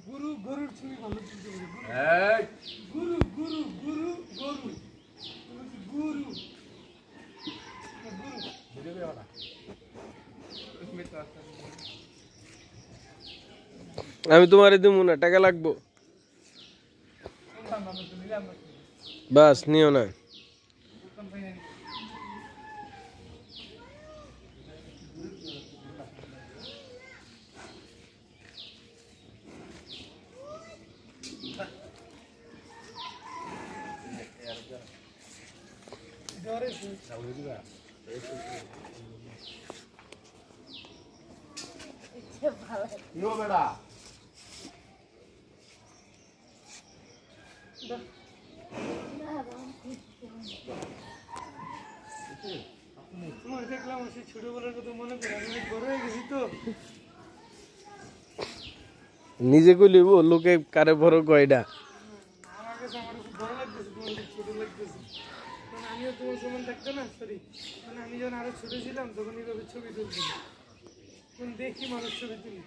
গুরু গরুর ছবি ভালো তুলতে পারে গুরু গুরু গুরু গরু গুরু আমি তোমারে দিমু না, টাকা লাগবো। বাস নিও না। তোমার দেখলাম সেই ছোটবেলার কথা মনে করে আমি বড় হয়ে গেছি তো। নিজে কইলি লোকে কারে বড় কয়টা। আমার কাছে আমার খুব বড় লাগতেছে, তোমার ছোট লাগতেছে। কারণ আমিও তোমার সমান দেখতো না, সরি মানে আমি যখন আরো ছোট ছিলাম তখন এইভাবে ছবি তুলছিলাম, তখন দেখি মানুষ ছবি তুলি।